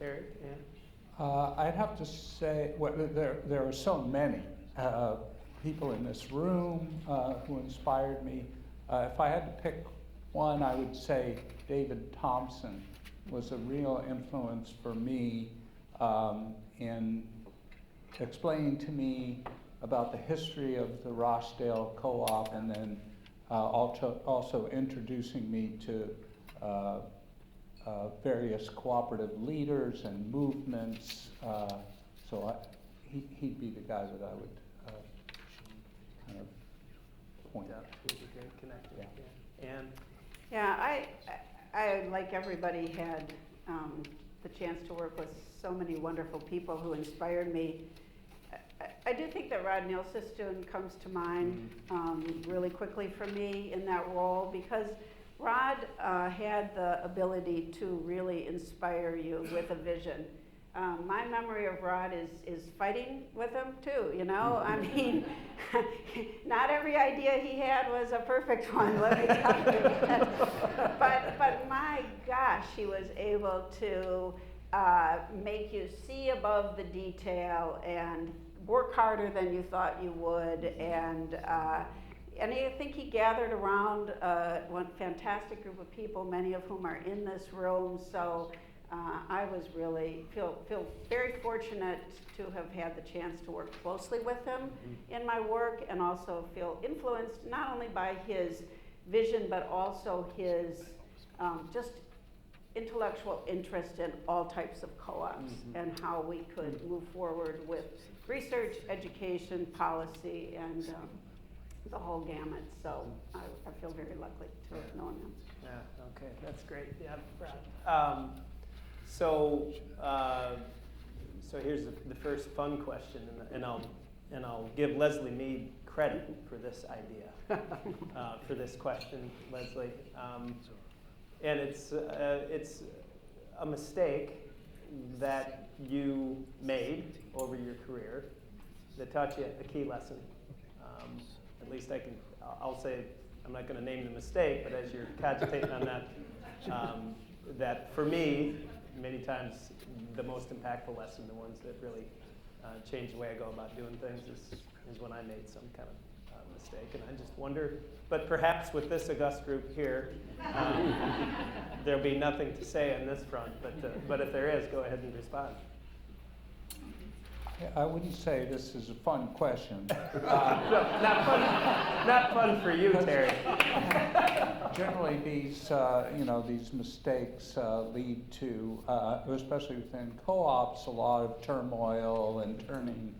Terry, yeah. I'd have to say, well, there are so many people in this room who inspired me. If I had to pick one, I would say David Thompson was a real influence for me in explaining to me about the history of the Rochdale Co-op, and then also introducing me to various cooperative leaders and movements. He'd be the guy that I would kind of point out. He's a great connector. Yeah. And Yeah, I like everybody, had the chance to work with so many wonderful people who inspired me. I do think that Rod Nilsson comes to mind really quickly for me in that role, because Rod had the ability to really inspire you with a vision. My memory of Rod is fighting with him too, you know? I mean, not every idea he had was a perfect one, let me tell you. But my gosh, he was able to make you see above the detail and work harder than you thought you would. And I think he gathered around one fantastic group of people, many of whom are in this room. So I was really feel very fortunate to have had the chance to work closely with him in my work, and also feel influenced not only by his vision but also his just intellectual interest in all types of co-ops and how we could move forward with research, education, policy, and the whole gamut. So I feel very lucky to have known him. yeah, okay, that's great. Yeah, Brad. So here's the first fun question, and I'll give Leslie Mead credit for this idea, for this question, Leslie. And it's a mistake that you made over your career that taught you a key lesson. At least I'll say, I'm not going to name the mistake, but as you're cogitating on that, that for me, many times the most impactful lesson, the ones that really change the way I go about doing things, is when I made some kind of mistake. And I just wonder, but perhaps with this august group here, there'll be nothing to say on this front, but if there is, go ahead and respond. I wouldn't say this is a fun question. No, not fun for you, Terry. Generally, these these mistakes lead to, especially within co-ops, a lot of turmoil and turning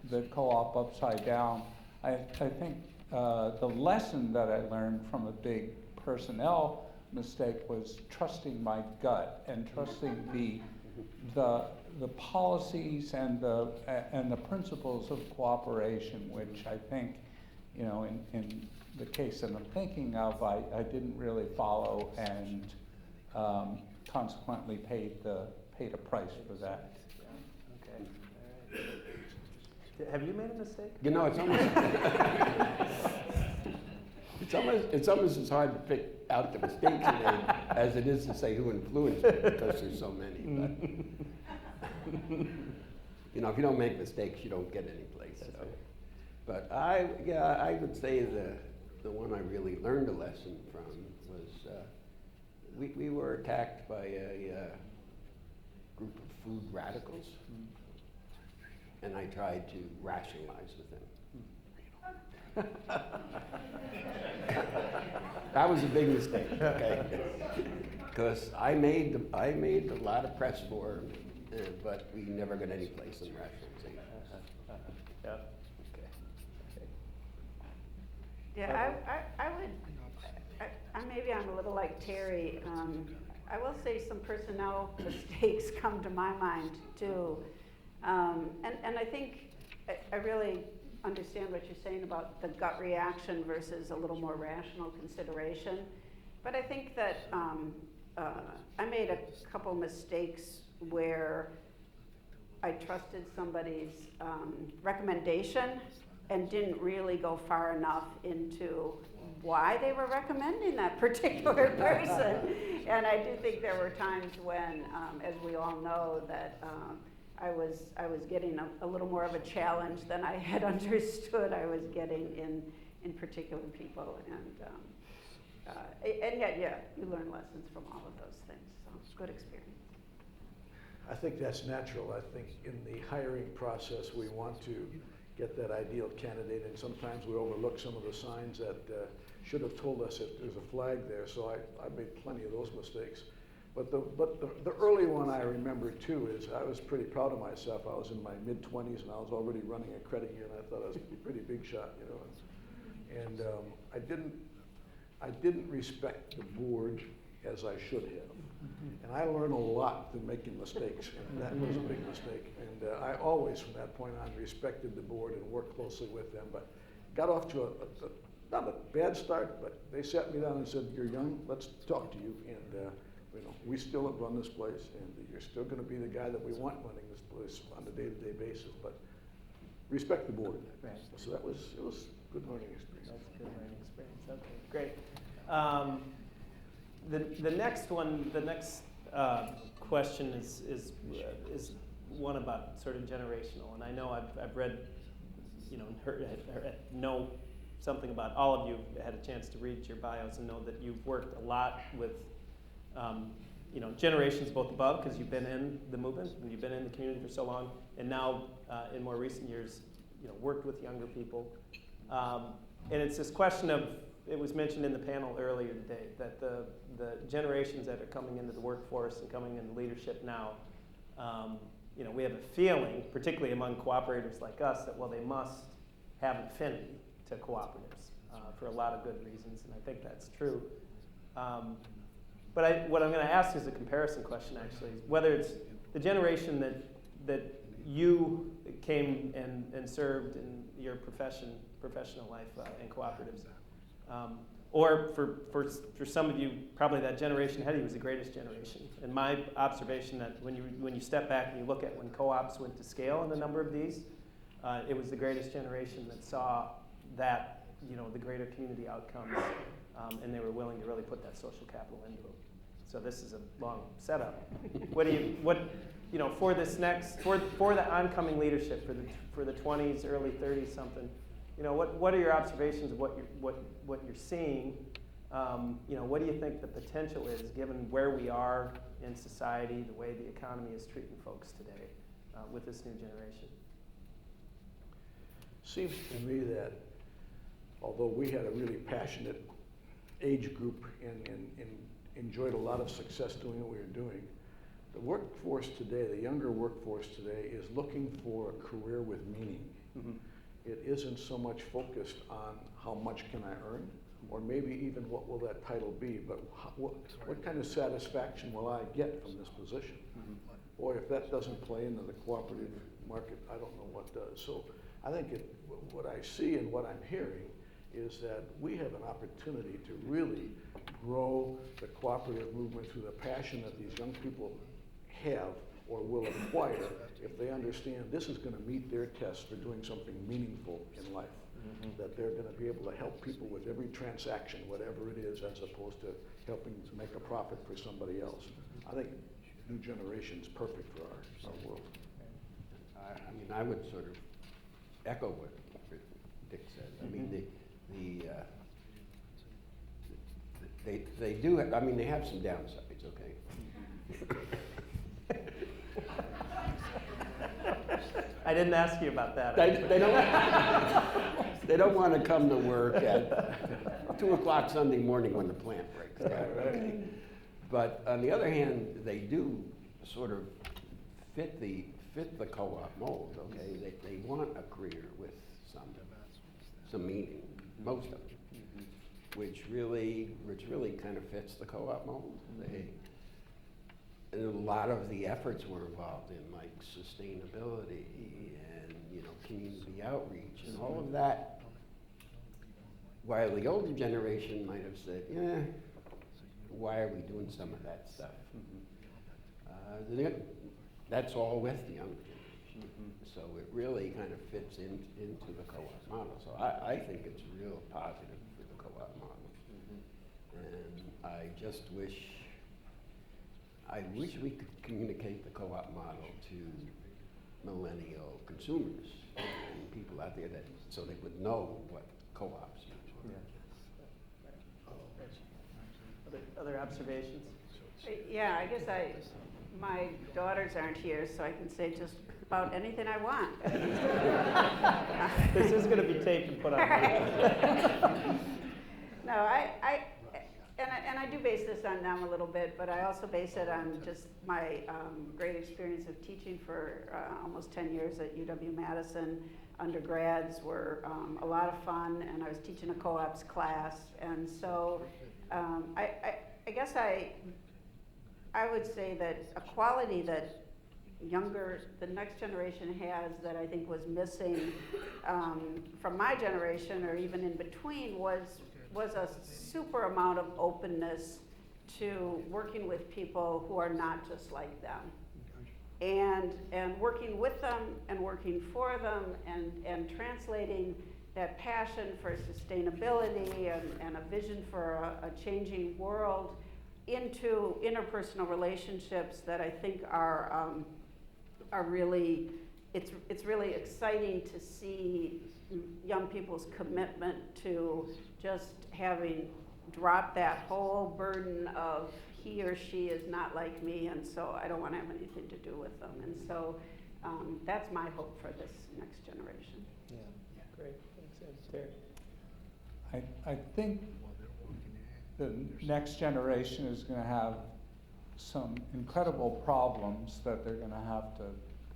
the co-op upside down. I think the lesson that I learned from a big personnel mistake was trusting my gut and trusting the policies and the principles of cooperation, which I think, in the case that I'm thinking of, I didn't really follow, and consequently paid a price for that. Okay. All right. Have you made a mistake? It's almost as hard to pick out the mistakes you made as it is to say who influenced you, because there's so many. But if you don't make mistakes, you don't get any place. So. But I would say the one I really learned a lesson from was we were attacked by a group of food radicals, and I tried to rationalize with them. That was a big mistake, okay? Because I made a lot of press for them, but we never got any place in rationalization. Yeah. Okay. Yeah, I would, maybe I'm a little like Terry. I will say some personnel mistakes come to my mind too. And I think I really understand what you're saying about the gut reaction versus a little more rational consideration. But I think that I made a couple mistakes where I trusted somebody's recommendation and didn't really go far enough into why they were recommending that particular person. And I do think there were times when, as we all know, that I was getting a little more of a challenge than I had understood I was getting in particular people. And yet, yeah, you learn lessons from all of those things. So it's a good experience. I think that's natural. I think in the hiring process, we want to get that ideal candidate, and sometimes we overlook some of the signs that should have told us if there's a flag there. So I made plenty of those mistakes. But the early one I remember too is I was pretty proud of myself. I was in my mid-20s and I was already running a credit union. I thought I was a pretty big shot, you know. And I didn't respect the board as I should have. And I learned a lot through making mistakes, and that was a big mistake. And I always, from that point on, respected the board and worked closely with them. But got off to not a bad start, but they sat me down and said, "You're young, let's talk to you. And you know, we still run this place, and you're still going to be the guy that we want running this place on a day-to-day basis. But respect the board." Right. So it was a good learning experience. That's a good learning experience. Okay, great. The next one, the next question is one about sort of generational, and I know I've read, you know, know something about all of you. Had a chance to read your bios and know that you've worked a lot with, you know, generations both above, because you've been in the movement and you've been in the community for so long, and now in more recent years, you know, worked with younger people, and it's this question of. It was mentioned in the panel earlier today that the generations that are coming into the workforce and coming into leadership now, you know, we have a feeling, particularly among cooperators like us, that, well, they must have an affinity to cooperatives for a lot of good reasons, and I think that's true. But what I'm going to ask is a comparison question, actually, is whether it's the generation that you came and served in your professional life in cooperatives. Or for some of you, probably that generation ahead of you was the greatest generation. And my observation that when you step back and you look at when co-ops went to scale in a number of these, it was the greatest generation that saw that, you know, the greater community outcomes, and they were willing to really put that social capital into it. So this is a long setup. What you know, for this next, for the oncoming leadership, for the 20s, early 30s, something. You know, what are your observations of what you're seeing? You know, what do you think the potential is, given where we are in society, the way the economy is treating folks today with this new generation? Seems to me that although we had a really passionate age group and enjoyed a lot of success doing what we were doing, the workforce today, the younger workforce today, is looking for a career with meaning. Mm-hmm. It isn't so much focused on how much can I earn, or maybe even what will that title be, but what kind of satisfaction will I get from this position? Mm-hmm. Boy, if that doesn't play into the cooperative market, I don't know what does. So I think what I see and what I'm hearing is that we have an opportunity to really grow the cooperative movement through the passion that these young people have or will acquire if they understand this is going to meet their test for doing something meaningful in life. Mm-hmm. That they're going to be able to help people with every transaction, whatever it is, as opposed to helping to make a profit for somebody else. I think new generation's perfect for our world. I mean, I would sort of echo what Dick said. I mean, they do. I mean, they have some downsides. Okay. I didn't ask you about that. They don't want to come to work at 2 o'clock Sunday morning when the plant breaks down. Right. But on the other hand, they do sort of fit the co-op mold. Okay, they want a career with some meaning, most of them, which really kind of fits the co-op mold. And a lot of the efforts were involved in, like, sustainability and, you know, community outreach and all of that. While the older generation might have said, yeah, why are we doing some of that stuff? That's all with the younger generation. So it really kind of fits into the co-op model. So I think it's real positive for the co-op model. And I just wish we could communicate the co-op model to millennial consumers and people out there so they would know what co-ops mean. Other observations? Yeah, I guess my daughters aren't here, so I can say just about anything I want. This is going to be taped and put on. No, and I do base this on them a little bit, but I also base it on just my great experience of teaching for almost 10 years at UW-Madison. Undergrads were a lot of fun, and I was teaching a co-ops class, and so I guess I would say that a quality that the next generation has that I think was missing from my generation or even in between was a super amount of openness to working with people who are not just like them. And working with them and working for them and translating that passion for sustainability and a vision for a changing world into interpersonal relationships that I think are really, it's really exciting to see young people's commitment to just having dropped that whole burden of he or she is not like me, and so I don't want to have anything to do with them. And so that's my hope for this next generation. Yeah, great. Thanks, Terry. I think the next generation is going to have some incredible problems that they're going to have to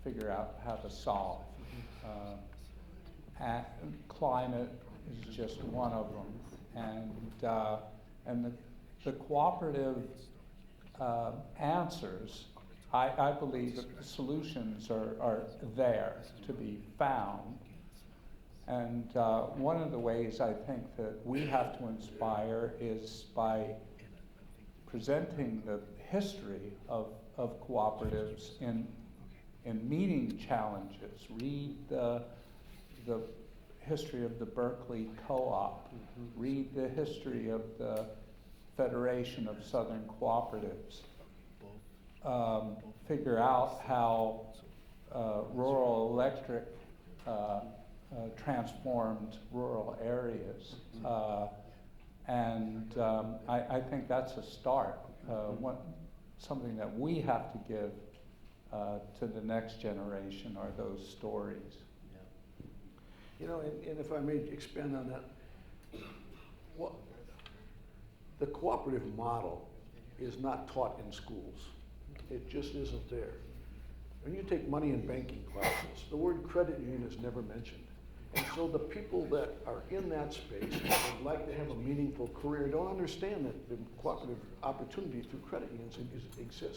figure out how to solve. Climate is just one of them, and the cooperative answers, I believe that the solutions are there to be found. And one of the ways I think that we have to inspire is by presenting the history of cooperatives in meeting challenges. Read the history of the Berkeley Co-op. Read the history of the Federation of Southern Cooperatives. Figure out how rural electric transformed rural areas. And I think that's a start, something that we have to give to the next generation are those stories. You know, and if I may expand on that, the cooperative model is not taught in schools. It just isn't there. When you take money and banking classes, the word credit union is never mentioned. And so the people that are in that space and would like to have a meaningful career don't understand that the cooperative opportunity through credit unions exists.